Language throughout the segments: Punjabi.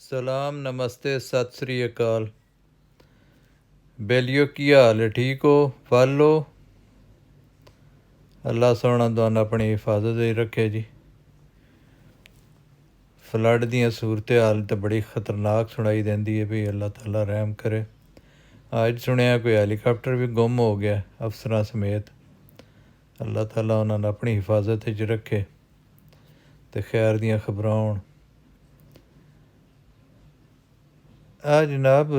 ਸਲਾਮ ਨਮਸਤੇ ਸਤਿ ਸ੍ਰੀ ਅਕਾਲ। ਬੇਲੀਓ ਕੀ ਹਾਲ ਹੈ? ਠੀਕ ਹੋ? ਫਲ ਲਓ। ਅੱਲਾ ਸੋਹਣਾ ਤੁਹਾਨੂੰ ਆਪਣੀ ਹਿਫਾਜ਼ਤ ਵਿੱਚ ਰੱਖੇ ਜੀ। ਫਲੱਡ ਦੀਆਂ ਸੂਰਤ ਹਾਲ ਤਾਂ ਬੜੀ ਖਤਰਨਾਕ ਸੁਣਾਈ ਦਿੰਦੀ ਹੈ ਵੀ ਅੱਲਾ ਤਾਲਾ ਰਹਿਮ ਕਰੇ। ਅੱਜ ਸੁਣਿਆ ਕੋਈ ਹੈਲੀਕਾਪਟਰ ਵੀ ਗੁੰਮ ਹੋ ਗਿਆ ਅਫਸਰਾਂ ਸਮੇਤ। ਅੱਲਾ ਤਾਲਾ ਉਹਨਾਂ ਨੂੰ ਆਪਣੀ ਹਿਫਾਜ਼ਤ ਵਿੱਚ ਰੱਖੇ ਅਤੇ ਖੈਰ ਦੀਆਂ ਖਬਰਾਂ ਹੋਣ। ਜਨਾਬ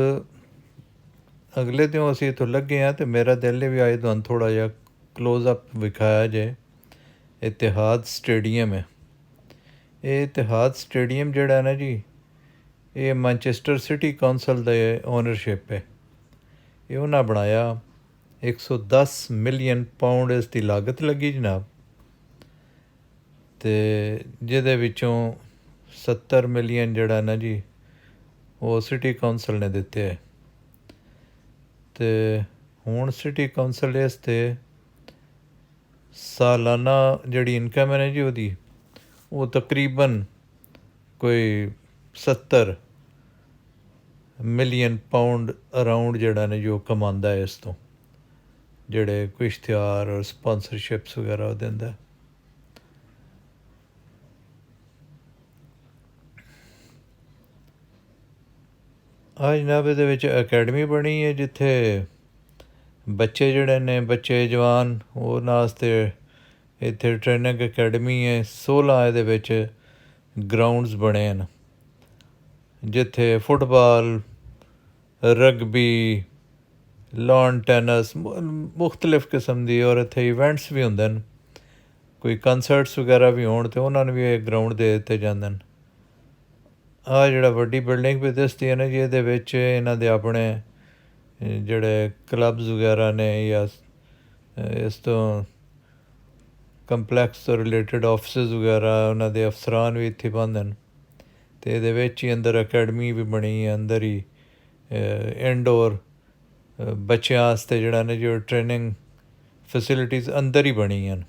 ਅਗਲੇ ਦਿਨ ਅਸੀਂ ਇੱਥੋਂ ਲੱਗੇ ਹਾਂ ਅਤੇ ਮੇਰਾ ਦਿਲ ਵੀ ਅੱਜ ਤੁਹਾਨੂੰ ਥੋੜ੍ਹਾ ਜਿਹਾ ਕਲੋਜ਼-ਅਪ ਵਿਖਾਇਆ ਜੇ। ਇਤਿਹਾਦ ਸਟੇਡੀਅਮ ਹੈ। ਇਹ ਇਤਿਹਾਦ ਸਟੇਡੀਅਮ ਜਿਹੜਾ ਨਾ ਜੀ, ਇਹ ਮੈਨਚੈਸਟਰ ਸਿਟੀ ਕੌਂਸਲ ਦੇ ਓਨਰਸ਼ਿਪ ਹੈ। ਇਹ ਉਹਨਾਂ ਬਣਾਇਆ। 110 ਮਿਲੀਅਨ ਪਾਊਂਡ ਇਸ ਦੀ ਲਾਗਤ ਲੱਗੀ ਜਨਾਬ, ਅਤੇ ਜਿਹਦੇ ਵਿੱਚੋਂ 70 ਮਿਲੀਅਨ ਜਿਹੜਾ ਨਾ ਜੀ ਉਹ ਸਿਟੀ ਕੌਂਸਲ ਨੇ ਦਿੱਤੇ ਹੈ। ਅਤੇ ਹੁਣ ਸਿਟੀ ਕੌਂਸਲ ਇਸ 'ਤੇ ਸਾਲਾਨਾ ਜਿਹੜੀ ਇਨਕਮ ਹੈ ਨਾ ਜੀ ਉਹਦੀ, ਉਹ ਤਕਰੀਬਨ ਕੋਈ 70 ਮਿਲੀਅਨ ਪਾਊਂਡ ਅਰਾਊਂਡ ਜਿਹੜਾ ਨੇ ਜੋ ਕਮਾਉਂਦਾ ਹੈ ਇਸ ਤੋਂ, ਜਿਹੜੇ ਕੋਈ ਇਸ਼ਤਿਹਾਰ ਔਰ ਸਪਾਂਸਰਸ਼ਿਪਸ ਵਗੈਰਾ ਉਹ ਦਿੰਦਾ। ਜਨਾਬ ਇਹਦੇ ਵਿੱਚ ਅਕੈਡਮੀ ਬਣੀ ਹੈ ਜਿੱਥੇ ਬੱਚੇ ਜਿਹੜੇ ਨੇ, ਬੱਚੇ ਜਵਾਨ, ਉਹਨਾਂ ਵਾਸਤੇ ਇੱਥੇ ਟ੍ਰੇਨਿੰਗ ਅਕੈਡਮੀ ਹੈ। 16 ਇਹਦੇ ਵਿੱਚ ਗਰਾਊਂਡਸ ਬਣੇ ਹਨ ਜਿੱਥੇ ਫੁੱਟਬਾਲ, ਰਗਬੀ, ਲਾਨ ਟੈਨਿਸ, ਮੁਖਤਲਿਫ ਕਿਸਮ ਦੀ, ਔਰ ਇੱਥੇ ਇਵੈਂਟਸ ਵੀ ਹੁੰਦੇ ਨੇ। ਕੋਈ ਕੰਸਰਟਸ ਵਗੈਰਾ ਵੀ ਹੋਣ ਤਾਂ ਉਹਨਾਂ ਨੂੰ ਵੀ ਇਹ ਗਰਾਊਂਡ ਦੇ ਦਿੱਤੇ ਜਾਂਦੇ ਨੇ। ਜਿਹੜਾ ਵੱਡੀ ਬਿਲਡਿੰਗ ਵੀ ਦਿਸਦੀ ਹੈ ਨਾ ਜੀ, ਇਹਦੇ ਵਿੱਚ ਇਹਨਾਂ ਦੇ ਆਪਣੇ ਜਿਹੜੇ ਕਲੱਬਸ ਵਗੈਰਾ ਨੇ ਜਾਂ ਇਸ ਤੋਂ ਕੰਪਲੈਕਸ ਤੋਂ ਰਿਲੇਟਡ ਆਫਿਸਿਸ ਵਗੈਰਾ, ਉਹਨਾਂ ਦੇ ਅਫਸਰਾਨ ਵੀ ਇੱਥੇ ਬੰਦ ਹਨ। ਅਤੇ ਇਹਦੇ ਵਿੱਚ ਹੀ ਅੰਦਰ ਅਕੈਡਮੀ ਵੀ ਬਣੀ ਹੈ, ਅੰਦਰ ਹੀ ਇਨਡੋਰ ਬੱਚਿਆਂ ਵਾਸਤੇ ਜਿਹੜਾ ਨੇ ਜੋ ਟ੍ਰੇਨਿੰਗ ਫੈਸਿਲਿਟੀਜ਼ ਅੰਦਰ ਹੀ ਬਣੀਆਂ ਹਨ।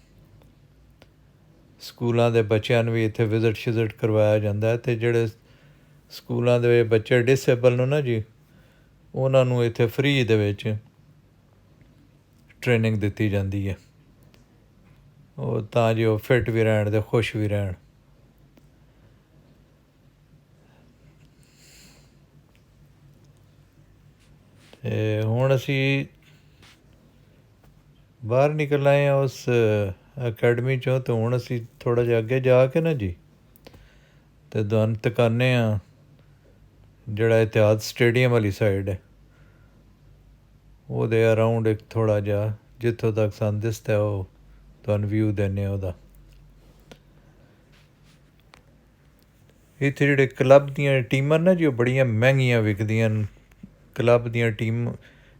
ਸਕੂਲਾਂ ਦੇ ਬੱਚਿਆਂ ਨੂੰ ਵੀ ਇੱਥੇ ਵਿਜ਼ਿਟ ਕਰਵਾਇਆ ਜਾਂਦਾ, ਅਤੇ ਜਿਹੜੇ ਸਕੂਲਾਂ ਦੇ ਬੱਚੇ ਡਿਸੇਬਲ ਨੇ ਨਾ ਜੀ, ਉਹਨਾਂ ਨੂੰ ਇੱਥੇ ਫਰੀ ਦੇ ਵਿੱਚ ਟ੍ਰੇਨਿੰਗ ਦਿੱਤੀ ਜਾਂਦੀ ਹੈ, ਉਹ ਤਾਂ ਜੋ ਫਿੱਟ ਵੀ ਰਹਿਣ ਅਤੇ ਖੁਸ਼ ਵੀ ਰਹਿਣ। ਅਤੇ ਹੁਣ ਅਸੀਂ ਬਾਹਰ ਨਿਕਲ ਆਏ ਹਾਂ ਉਸ ਅਕੈਡਮੀ 'ਚੋਂ, ਅਤੇ ਹੁਣ ਅਸੀਂ ਥੋੜ੍ਹਾ ਜਿਹਾ ਅੱਗੇ ਜਾ ਕੇ ਨਾ ਜੀ ਅਤੇ ਤੁਹਾਨੂੰ ਦਿਖਾਉਂਦੇ ਹਾਂ ਜਿਹੜਾ ਇਤਿਹਾਦ ਸਟੇਡੀਅਮ ਵਾਲੀ ਸਾਈਡ ਹੈ ਉਹਦੇ ਅਰਾਊਂਡ ਇੱਕ ਥੋੜ੍ਹਾ ਜਿਹਾ ਜਿੱਥੋਂ ਤੱਕ ਸਾਨੂੰ ਦਿਸਦਾ ਉਹ ਤੁਹਾਨੂੰ ਵਿਊ ਦਿੰਦੇ ਹਾਂ ਉਹਦਾ। ਇੱਥੇ ਜਿਹੜੇ ਕਲੱਬ ਦੀਆਂ ਟੀਮਾਂ ਨਾ ਜੀ ਉਹ ਬੜੀਆਂ ਮਹਿੰਗੀਆਂ ਵਿਕਦੀਆਂ ਨੇ। ਕਲੱਬ ਦੀਆਂ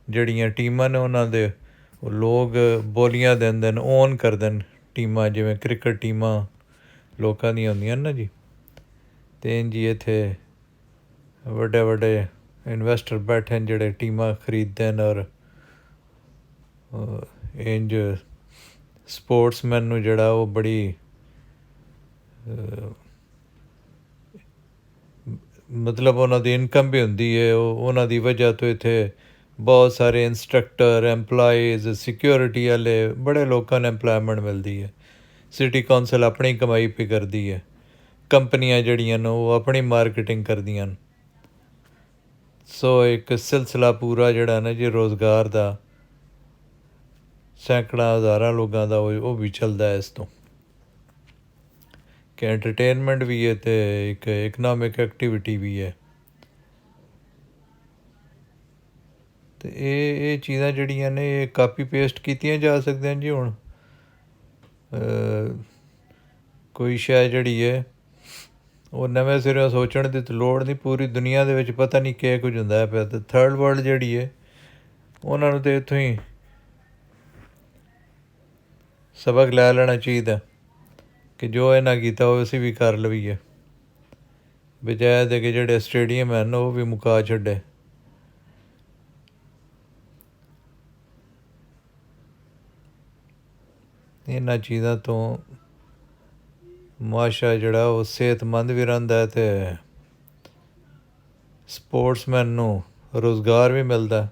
ਜਿਹੜੀਆਂ ਟੀਮਾਂ ਨੇ ਉਹਨਾਂ ਦੇ ਉਹ ਲੋਕ ਬੋਲੀਆਂ ਦਿੰਦੇ ਨੇ, ਓਨ ਕਰਦੇ ਨੇ ਟੀਮਾਂ, ਜਿਵੇਂ ਕ੍ਰਿਕਟ ਟੀਮਾਂ ਲੋਕਾਂ ਦੀਆਂ ਹੁੰਦੀਆਂ ਨੇ ਨਾ ਜੀ। ਅਤੇ ਇੰਝ ਹੀ ਇੱਥੇ ਵੱਡੇ ਵੱਡੇ ਇਨਵੈਸਟਰ ਬੈਠੇ ਨੇ ਜਿਹੜੇ ਟੀਮਾਂ ਖਰੀਦਦੇ ਨੇ, ਔਰ ਇੰਝ ਸਪੋਰਟਸਮੈਨ ਨੂੰ ਜਿਹੜਾ ਉਹ ਬੜੀ ਮਤਲਬ ਉਹਨਾਂ ਦੀ ਇਨਕਮ ਵੀ ਹੁੰਦੀ ਹੈ। ਉਹਨਾਂ ਦੀ ਵਜ੍ਹਾ ਤੋਂ ਇੱਥੇ ਬਹੁਤ ਸਾਰੇ ਇੰਸਟਰਕਟਰ, ਐਂਪਲਾਈਜ਼, ਸਿਕਿਉਰਿਟੀ ਵਾਲੇ, ਬੜੇ ਲੋਕਾਂ ਨੂੰ ਇੰਪਲਾਇਮੈਂਟ ਮਿਲਦੀ ਹੈ। ਸਿਟੀ ਕੌਂਸਲ ਆਪਣੀ ਕਮਾਈ ਪੇ ਕਰਦੀ ਹੈ, ਕੰਪਨੀਆਂ ਜਿਹੜੀਆਂ ਨੇ ਉਹ ਆਪਣੀ ਮਾਰਕੀਟਿੰਗ ਕਰਦੀਆਂ ਨੇ। ਸੋ ਇੱਕ ਸਿਲਸਿਲਾ ਪੂਰਾ ਜਿਹੜਾ ਨਾ ਜੀ ਰੁਜ਼ਗਾਰ ਦਾ, ਸੈਂਕੜਾਂ ਹਜ਼ਾਰਾਂ ਲੋਕਾਂ ਦਾ ਉਹ ਵੀ ਚੱਲਦਾ ਇਸ ਤੋਂ, ਕਿ ਐਂਟਰਟੇਨਮੈਂਟ ਵੀ ਹੈ ਅਤੇ ਇੱਕ ਇਕਨੋਮਿਕ ਐਕਟੀਵਿਟੀ ਵੀ ਹੈ। ਅਤੇ ਇਹ ਚੀਜ਼ਾਂ ਜਿਹੜੀਆਂ ਨੇ ਇਹ ਕਾਪੀ ਪੇਸਟ ਕੀਤੀਆਂ ਜਾ ਸਕਦੀਆਂ ਜੀ। ਹੁਣ ਕੋਈ ਸ਼ੈ ਜਿਹੜੀ ਹੈ ਉਹ ਨਵੇਂ ਸਿਰਿਓਂ ਸੋਚਣ ਦੀ ਤਾਂ ਲੋੜ ਨਹੀਂ, ਪੂਰੀ ਦੁਨੀਆ ਦੇ ਵਿੱਚ ਪਤਾ ਨਹੀਂ ਕੀ ਕੁਝ ਹੁੰਦਾ ਪਿਆ, ਅਤੇ ਥਰਡ ਵਰਲਡ ਜਿਹੜੀ ਹੈ ਉਹਨਾਂ ਨੂੰ ਤਾਂ ਇੱਥੋਂ ਹੀ ਸਬਕ ਲੈ ਲੈਣਾ ਚਾਹੀਦਾ ਕਿ ਜੋ ਇਹਨਾਂ ਕੀਤਾ ਉਹ ਅਸੀਂ ਵੀ ਕਰ ਲਈਏ, ਬਜਾਏ ਦੇ ਕਿ ਜਿਹੜੇ ਸਟੇਡੀਅਮ ਹਨ ਉਹ ਵੀ ਮੁਕਾ ਛੱਡੇ। ਇਹਨਾਂ ਚੀਜ਼ਾਂ ਤੋਂ ਮੁਆਸ਼ਰਾ ਜਿਹੜਾ ਉਹ ਸਿਹਤਮੰਦ ਵੀ ਰਹਿੰਦਾ ਅਤੇ ਸਪੋਰਟਸਮੈਨ ਨੂੰ ਰੁਜ਼ਗਾਰ ਵੀ ਮਿਲਦਾ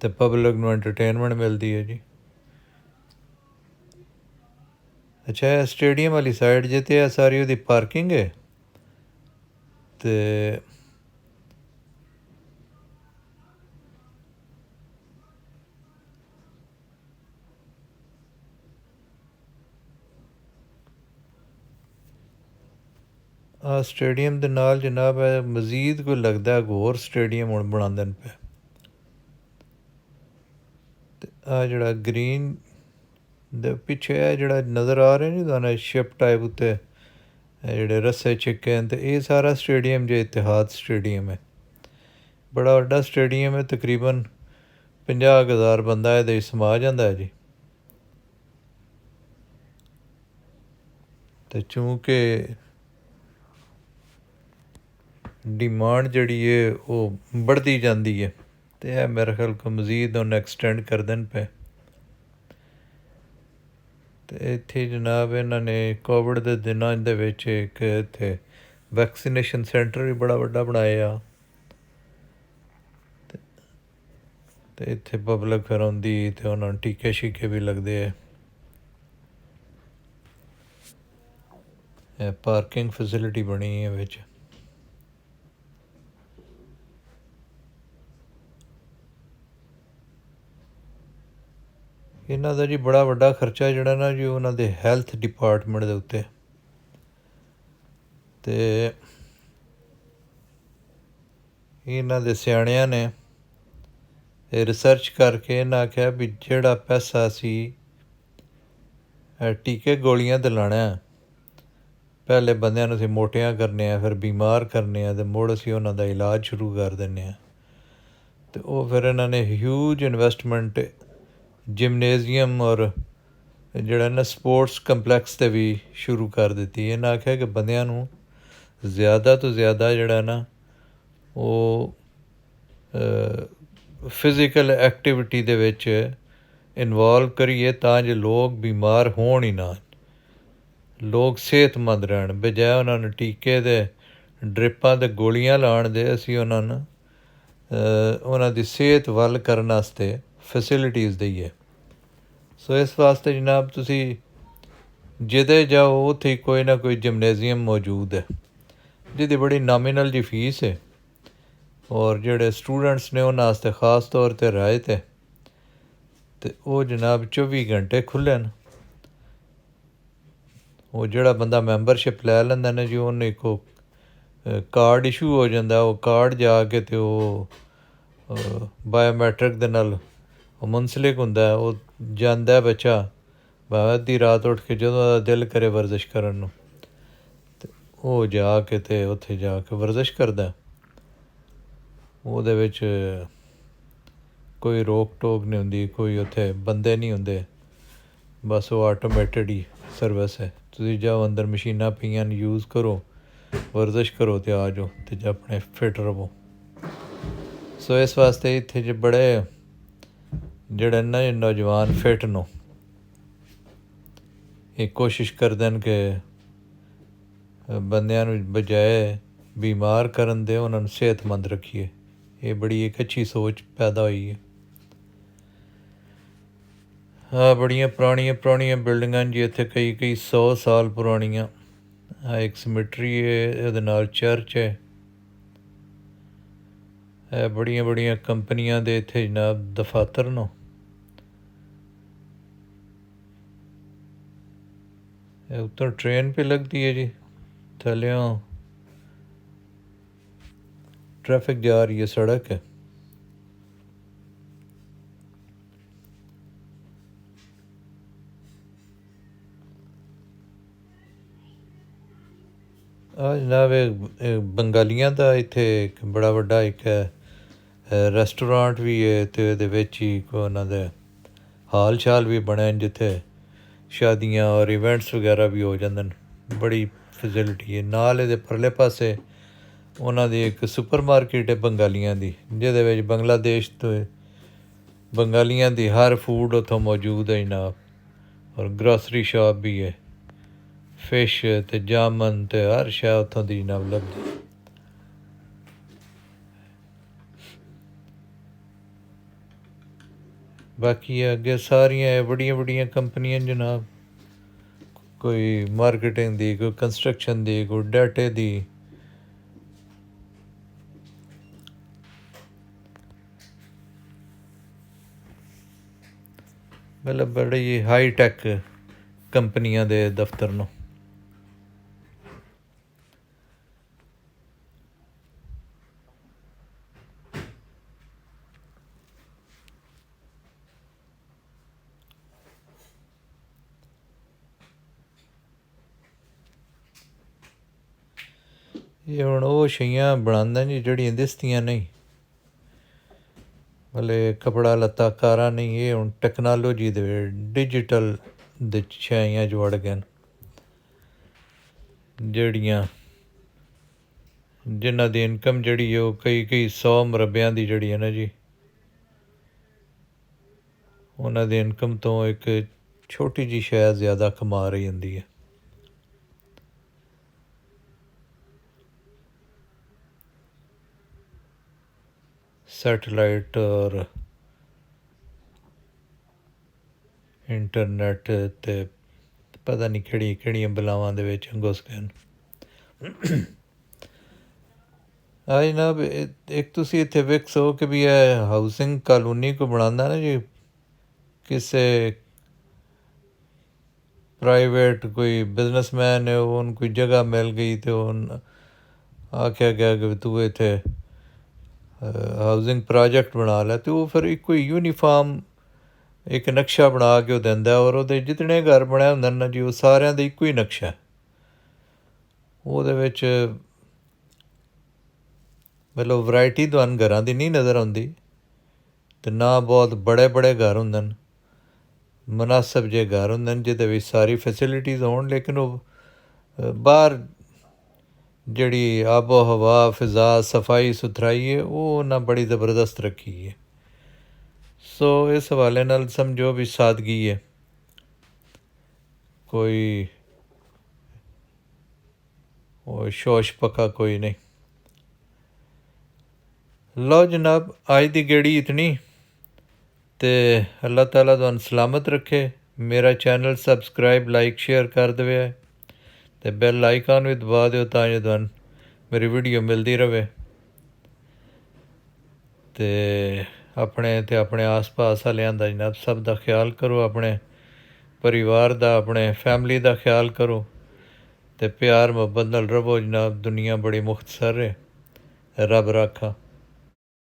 ਅਤੇ ਪਬਲਿਕ ਨੂੰ ਐਂਟਰਟੇਨਮੈਂਟ ਮਿਲਦੀ ਹੈ ਜੀ। ਅੱਛਾ, ਇਹ ਸਟੇਡੀਅਮ ਵਾਲੀ ਸਾਈਡ ਜੇ ਤੇ ਇਹ ਸਾਰੀ ਉਹਦੀ ਪਾਰਕਿੰਗ ਹੈ ਅਤੇ ਸਟੇਡੀਅਮ ਦੇ ਨਾਲ ਜਨਾਬ ਮਜ਼ੀਦ ਕੋਈ ਲੱਗਦਾ ਹੋਰ ਸਟੇਡੀਅਮ ਹੁਣ ਬਣਾਉਂਦੇ ਨੇ ਪਏ। ਅਤੇ ਆਹ ਜਿਹੜਾ ਗਰੀਨ ਦੇ ਪਿੱਛੇ ਇਹ ਜਿਹੜਾ ਨਜ਼ਰ ਆ ਰਿਹਾ ਨਹੀਂ ਤੁਹਾਨੂੰ ਸ਼ਿਪ ਟਾਈਪ ਉੱਤੇ ਜਿਹੜੇ ਰੱਸੇ ਛਿੱਕੇ ਨੇ, ਅਤੇ ਇਹ ਸਾਰਾ ਸਟੇਡੀਅਮ ਜੇ ਇਤਿਹਾਦ ਸਟੇਡੀਅਮ ਹੈ। ਬੜਾ ਵੱਡਾ ਸਟੇਡੀਅਮ ਹੈ, ਤਕਰੀਬਨ 50,000 ਬੰਦਾ ਇਹਦੇ ਸਮਾ ਜਾਂਦਾ ਹੈ ਜੀ। ਅਤੇ ਚੂँਕਿ ਡਿਮਾਂਡ ਜਿਹੜੀ ਹੈ ਉਹ बढ़ਦੀ ਜਾਂਦੀ ਹੈ ਅਤੇ ਇਹ ਮੇਰੇ ਖਿਆਲ ਕੋ ਮਜ਼ੀਦ ਉਹਨੂੰ ਐਕਸਟੈਂਡ ਕਰਦੇ ਨੇ ਪਏ। ਅਤੇ ਇੱਥੇ ਜਨਾਬ ਇਹਨਾਂ ਨੇ ਕੋਵਿਡ ਦੇ ਦਿਨਾਂ ਦੇ ਵਿੱਚ ਇੱਕ ਇੱਥੇ ਵੈਕਸੀਨੇਸ਼ਨ ਸੈਂਟਰ ਵੀ ਬੜਾ ਵੱਡਾ ਬਣਾਇਆ ਅਤੇ ਇੱਥੇ ਪਬਲਿਕ ਫਿਰ ਆਉਂਦੀ ਅਤੇ ਉਹਨਾਂ ਨੂੰ ਟੀਕੇ ਸ਼ੀਕੇ ਵੀ ਲੱਗਦੇ ਹੈ। ਇਹ ਪਾਰਕਿੰਗ ਫੈਸਿਲਿਟੀ ਬਣੀ ਹੈ ਵਿੱਚ। ਇਹਨਾਂ ਦਾ ਜੀ ਬੜਾ ਵੱਡਾ ਖਰਚਾ ਜਿਹੜਾ ਨਾ ਜੀ ਉਹਨਾਂ ਦੇ ਹੈਲਥ ਡਿਪਾਰਟਮੈਂਟ ਦੇ ਉੱਤੇ, ਅਤੇ ਇਹਨਾਂ ਦੇ ਸਿਆਣਿਆਂ ਨੇ ਇਹ ਰਿਸਰਚ ਕਰਕੇ ਇਹਨਾਂ ਆਖਿਆ ਵੀ ਜਿਹੜਾ ਪੈਸਾ ਅਸੀਂ ਟੀਕੇ ਗੋਲੀਆਂ 'ਤੇ ਲਾਉਣਾ, ਪਹਿਲੇ ਬੰਦਿਆਂ ਨੂੰ ਅਸੀਂ ਮੋਟਿਆਂ ਕਰਨੇ ਆ, ਫਿਰ ਬਿਮਾਰ ਕਰਨੇ ਆ, ਅਤੇ ਮੁੜ ਅਸੀਂ ਉਹਨਾਂ ਦਾ ਇਲਾਜ ਸ਼ੁਰੂ ਕਰ ਦਿੰਦੇ ਹਾਂ। ਅਤੇ ਉਹ ਫਿਰ ਇਹਨਾਂ ਨੇ ਹਿਊਜ ਇਨਵੈਸਟਮੈਂਟ ਜਿਮਨੇਜ਼ੀਅਮ ਔਰ ਜਿਹੜਾ ਨਾ ਸਪੋਰਟਸ ਕੰਪਲੈਕਸ 'ਤੇ ਵੀ ਸ਼ੁਰੂ ਕਰ ਦਿੱਤੀ। ਇਹਨਾਂ ਆਖਿਆ ਕਿ ਬੰਦਿਆਂ ਨੂੰ ਜ਼ਿਆਦਾ ਤੋਂ ਜ਼ਿਆਦਾ ਜਿਹੜਾ ਨਾ ਉਹ ਫਿਜ਼ੀਕਲ ਐਕਟੀਵਿਟੀ ਦੇ ਵਿੱਚ ਇਨਵੋਲਵ ਕਰੀਏ ਤਾਂ ਜੇ ਲੋਕ ਬਿਮਾਰ ਹੋਣ ਹੀ ਨਾ, ਲੋਕ ਸਿਹਤਮੰਦ ਰਹਿਣ, ਬਜਾਏ ਉਹਨਾਂ ਨੂੰ ਟੀਕੇ ਦੇ ਡਰਿੱਪਾਂ ਅਤੇ ਗੋਲੀਆਂ ਲਾਉਣ ਦੇ ਅਸੀਂ ਉਹਨਾਂ ਨੂੰ ਉਹਨਾਂ ਦੀ ਸਿਹਤ ਵੱਲ ਕਰਨ ਵਾਸਤੇ ਫੈਸਿਲਿਟੀਜ਼ ਦਈਏ। ਸੋ ਇਸ ਵਾਸਤੇ ਜਨਾਬ ਤੁਸੀਂ ਜਿਹਦੇ ਜਾਓ ਉੱਥੇ ਕੋਈ ਨਾ ਕੋਈ ਜਿਮਨੇਜ਼ੀਅਮ ਮੌਜੂਦ ਹੈ ਜਿਹਦੀ ਬੜੀ ਨਾਮੀਨਲ ਜੀ ਫੀਸ ਹੈ, ਔਰ ਜਿਹੜੇ ਸਟੂਡੈਂਟਸ ਨੇ ਉਹਨਾਂ ਵਾਸਤੇ ਖ਼ਾਸ ਤੌਰ 'ਤੇ ਰਿਆਇਤ ਹੈ, ਅਤੇ ਉਹ ਜਨਾਬ 24 ਘੰਟੇ ਖੁੱਲ੍ਹੇ ਨੇ। ਉਹ ਜਿਹੜਾ ਬੰਦਾ ਮੈਂਬਰਸ਼ਿਪ ਲੈ ਲੈਂਦਾ ਨਾ ਜੀ, ਉਹਨੂੰ ਇੱਕ ਕਾਰਡ ਇਸ਼ੂ ਹੋ ਜਾਂਦਾ, ਉਹ ਕਾਰਡ ਜਾ ਕੇ ਅਤੇ ਉਹ ਬਾਇਓਮੈਟਰਿਕ ਦੇ ਨਾਲ ਉਹ ਮੁੰਸਲਿਕ ਹੁੰਦਾ, ਉਹ ਜਾਂਦਾ ਬੱਚਾ ਭਾਵੇਂ ਅੱਧੀ ਰਾਤ ਉੱਠ ਕੇ ਜਦੋਂ ਉਹਦਾ ਦਿਲ ਕਰੇ ਵਰਜ਼ਿਸ਼ ਕਰਨ ਨੂੰ, ਅਤੇ ਉਹ ਜਾ ਕੇ ਅਤੇ ਉੱਥੇ ਜਾ ਕੇ ਵਰਜ਼ਿਸ਼ ਕਰਦਾ। ਉਹਦੇ ਵਿੱਚ ਕੋਈ ਰੋਕ ਟੋਕ ਨਹੀਂ ਹੁੰਦੀ, ਕੋਈ ਉੱਥੇ ਬੰਦੇ ਨਹੀਂ ਹੁੰਦੇ, ਬਸ ਉਹ ਆਟੋਮੈਟਿਡ ਹੀ ਸਰਵਿਸ ਹੈ। ਤੁਸੀਂ ਜਾਓ ਅੰਦਰ ਮਸ਼ੀਨਾਂ ਪਈਆਂ ਨੇ, ਯੂਜ਼ ਕਰੋ, ਵਰਜ਼ਿਸ਼ ਕਰੋ ਅਤੇ ਆ ਜਾਓ ਅਤੇ ਜੇ ਆਪਣੇ ਫਿਟ ਰਵੋ। ਸੋ ਇਸ ਵਾਸਤੇ ਇੱਥੇ ਜੇ ਬੜੇ ਜਿਹੜੇ ਨਾ ਨੌਜਵਾਨ ਫਿਟ ਨੂੰ ਇਹ ਕੋਸ਼ਿਸ਼ ਕਰਦੇ ਨੇ ਕਿ ਬੰਦਿਆਂ ਨੂੰ ਬਜਾਏ ਬਿਮਾਰ ਕਰਨ ਦੇ ਉਹਨਾਂ ਨੂੰ ਸਿਹਤਮੰਦ ਰੱਖੀਏ। ਇਹ ਬੜੀ ਇੱਕ ਅੱਛੀ ਸੋਚ ਪੈਦਾ ਹੋਈ ਹੈ। ਬੜੀਆਂ ਪੁਰਾਣੀਆਂ ਬਿਲਡਿੰਗਾਂ ਜੀ ਇੱਥੇ ਕਈ 100 ਸਾਲ ਪੁਰਾਣੀਆਂ। ਇੱਕ ਸਮਿਟਰੀ ਹੈ, ਉਹਦੇ ਨਾਲ ਚਰਚ ਹੈ। ਇਹ ਬੜੀਆਂ ਕੰਪਨੀਆਂ ਦੇ ਇੱਥੇ ਜਨਾਬ ਦਫਾਤਰ ਨੂੰ। ਉੱਤੋਂ ट्रेन पे लगती है जी, थल्यों ट्रैफिक जा रही है, सड़क है। जनाब बंगालियां ਦਾ ਇੱਥੇ ਇੱਕ ਬੜਾ ਵੱਡਾ ਇੱਕ ਰੈਸਟੋਰੈਂਟ ਵੀ ਹੈ, ਅਤੇ ਉਹਦੇ ਵਿੱਚ ਹੀ ਉਹਨਾਂ ਦੇ ਹਾਲ ਚਾਲ ਵੀ ਬਣੇ ਜਿੱਥੇ ਸ਼ਾਦੀਆਂ ਔਰ ਇਵੈਂਟਸ ਵਗੈਰਾ ਵੀ ਹੋ ਜਾਂਦੇ ਨੇ। ਬੜੀ ਫੈਸਿਲਿਟੀ ਹੈ। ਨਾਲ ਇਹਦੇ ਪਰਲੇ ਪਾਸੇ ਉਹਨਾਂ ਦੀ ਇੱਕ ਸੁਪਰ ਮਾਰਕੀਟ ਹੈ ਬੰਗਾਲੀਆਂ ਦੀ, ਜਿਹਦੇ ਵਿੱਚ ਬੰਗਲਾਦੇਸ਼ ਤੋਂ ਬੰਗਾਲੀਆਂ ਦੀ ਹਰ ਫੂਡ ਉੱਥੋਂ ਮੌਜੂਦ ਹੈ ਜਨਾਬ, ਔਰ ਗਰੋਸਰੀ ਸ਼ਾਪ ਵੀ ਹੈ। ਫਿਸ਼ ਅਤੇ ਜਾਮਨ ਅਤੇ ਹਰ ਸ਼ੈ ਉੱਥੋਂ ਦੀ ਜਨਾਬ ਲੱਭਦੀ। बाकी अगे सारियां बड़ियां बड़ियां कंपनियां जनाब, कोई मार्केटिंग दी, कोई कंस्ट्रक्शन दी, कोई डाटे दी। मतलब बड़ी हाई टैक कंपनियां दे दफ्तर न। ਇਹ ਹੁਣ ਉਹ ਸ਼ਈਆਂ ਬਣਾਉਂਦਾ ਜੀ ਜਿਹੜੀਆਂ ਦਿਸਦੀਆਂ ਨਹੀਂ, ਮਤਲਬ ਕਪੜਾ ਲੱਤਾ ਕਾਰਾਂ ਨਹੀਂ, ਇਹ ਹੁਣ ਟੈਕਨੋਲੋਜੀ ਦੇ ਡਿਜੀਟਲ ਦੇ ਸ਼ਾਈਆਂ 'ਚ ਵੜ ਗਏ, ਜਿਹੜੀਆਂ ਜਿਨ੍ਹਾਂ ਦੀ ਇਨਕਮ ਜਿਹੜੀ ਉਹ ਕਈ 100 ਮੁਰੱਬਿਆਂ ਦੀ ਜਿਹੜੀ ਹੈ ਨਾ ਜੀ, ਉਹਨਾਂ ਦੀ ਇਨਕਮ ਤੋਂ ਇੱਕ ਛੋਟੀ ਜਿਹੀ ਸ਼ਾਇਦ ਜ਼ਿਆਦਾ ਕਮਾ ਰਹੀ ਹੁੰਦੀ ਹੈ। ਸੈਟਲਾਈਟ ਔਰ ਇੰਟਰਨੈਟ ਤੇ ਪਤਾ ਨਹੀਂ ਕਿਹੜੀਆਂ ਬਲਾਵਾਂ ਦੇ ਵਿੱਚ ਘੁਸ ਗਏ। ਆ ਜਨਾਬ ਇੱਕ ਤੁਸੀਂ ਇੱਥੇ ਵੇਖ ਸੋ ਕਿ ਵੀ ਇਹ ਹਾਊਸਿੰਗ ਕਾਲੋਨੀ ਕੋ ਬਣਾਉਂਦਾ ਨਾ ਜੀ, ਕਿਸੇ ਪ੍ਰਾਈਵੇਟ ਕੋਈ ਬਿਜ਼ਨਸਮੈਨ ਹੈ, ਉਹਨੂੰ ਕੋਈ ਜਗ੍ਹਾ ਮਿਲ ਗਈ ਤੇ ਉਹਨ ਆਖਿਆ ਗਿਆ ਕਿ ਤੂੰ ਇੱਥੇ ਹਾਊਸਿੰਗ ਪ੍ਰੋਜੈਕਟ ਬਣਾ ਲੈ, ਅਤੇ ਉਹ ਫਿਰ ਇੱਕੋ ਹੀ ਯੂਨੀਫਾਰਮ ਇੱਕ ਨਕਸ਼ਾ ਬਣਾ ਕੇ ਉਹ ਦਿੰਦਾ, ਔਰ ਉਹਦੇ ਜਿਤਨੇ ਘਰ ਬਣਿਆ ਹੁੰਦੇ ਨਾ ਜੀ ਉਹ ਸਾਰਿਆਂ ਦਾ ਇੱਕੋ ਹੀ ਨਕਸ਼ਾ। ਉਹਦੇ ਵਿੱਚ ਮਤਲਬ ਵਰਾਇਟੀ ਤੁਹਾਨੂੰ ਘਰਾਂ ਦੀ ਨਹੀਂ ਨਜ਼ਰ ਆਉਂਦੀ, ਅਤੇ ਨਾ ਬਹੁਤ ਬੜੇ ਘਰ ਹੁੰਦੇ ਨੇ, ਮੁਨਾਸਬ ਜਿਹੇ ਘਰ ਹੁੰਦੇ ਨੇ ਜਿਹਦੇ ਵਿੱਚ ਸਾਰੀ ਫੈਸਿਲਿਟੀਜ਼ ਹੋਣ, ਲੇਕਿਨ ਉਹ ਬਾਹਰ ਜਿਹੜੀ ਆਬੋ ਹਵਾ, ਫਿਜ਼ਾ, ਸਫਾਈ ਸੁਥਰਾਈ ਹੈ ਉਹ ਉਹਨਾਂ ਬੜੀ ਜ਼ਬਰਦਸਤ ਰੱਖੀ ਹੈ। ਸੋ ਇਸ ਹਵਾਲੇ ਨਾਲ ਸਮਝੋ ਵੀ ਸਾਦਗੀ ਹੈ, ਕੋਈ ਉਹ ਸ਼ੋਸ਼ ਪੱਕਾ ਕੋਈ नहीं। लो जनाब अज दी गेड़ी इतनी, तो अल्लाह ताला तुहानू सलामत रखे। मेरा चैनल सबसक्राइब लाइक शेयर कर देवे, तो बैल आइकन भी दबा दो तां जो तुहानू मेरी वीडियो मिलती रहे। तो अपने आस पास वालियां दा जनाब सब दा ख्याल करो, अपने परिवार दा, अपने फैमिली दा ख्याल करो, तो प्यार मुहब्बत नाल रवो जनाब। दुनिया बड़ी मुख्तसर है, रब राखा।